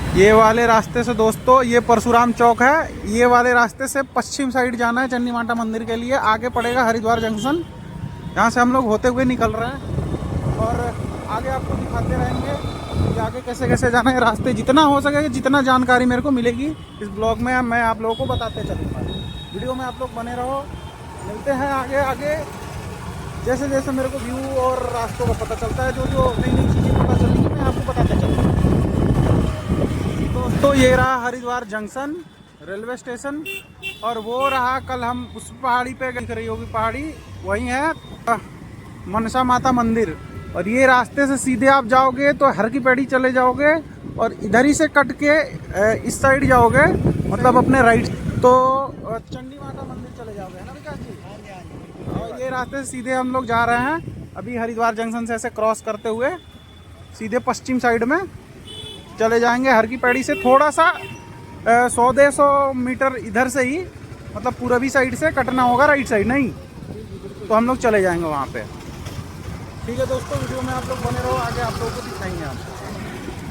ये वाले रास्ते से दोस्तों, ये परशुराम चौक है, ये वाले रास्ते से पश्चिम साइड जाना है चंडी माता मंदिर के लिए। आगे पड़ेगा हरिद्वार जंक्शन, यहाँ से हम लोग होते हुए निकल रहे हैं और आगे आपको दिखाते रहेंगे कि आगे कैसे कैसे जाना है। रास्ते जितना हो सके, जितना जानकारी मेरे को मिलेगी इस ब्लॉग में मैं आप लोगों को बताते चलूँगा। वीडियो में आप लोग बने रहो। मिलते हैं आगे आगे, जैसे जैसे मेरे को व्यू और रास्तों का पता चलता है, जो जो नई नई चीज़ें पता चलेंगी मैं आपको बताते चलूँगा। दोस्तों ये रहा हरिद्वार जंक्शन रेलवे स्टेशन, और वो रहा कल हम उस पहाड़ी पे दिख रही होगी पहाड़ी, वही है मनसा माता मंदिर। और ये रास्ते से सीधे आप जाओगे तो हर की पैड़ी चले जाओगे और इधर ही से कट के इस साइड जाओगे, मतलब अपने राइट तो चंडी माता मंदिर चले जाओगे, है ना विकास जी। और ये रास्ते से सीधे हम लोग जा रहे हैं अभी हरिद्वार जंक्शन से ऐसे क्रॉस करते हुए सीधे पश्चिम साइड में चले जाएंगे। हर की पैड़ी से थोड़ा सा 100-150 मीटर इधर से ही, मतलब पूरबी साइड से कटना होगा, राइट साइड नहीं, तो हम लोग चले जाएंगे वहाँ पे। ठीक है दोस्तों, वीडियो में आप लोग बने रहो, आगे आप लोगों को दिखाएंगे हम।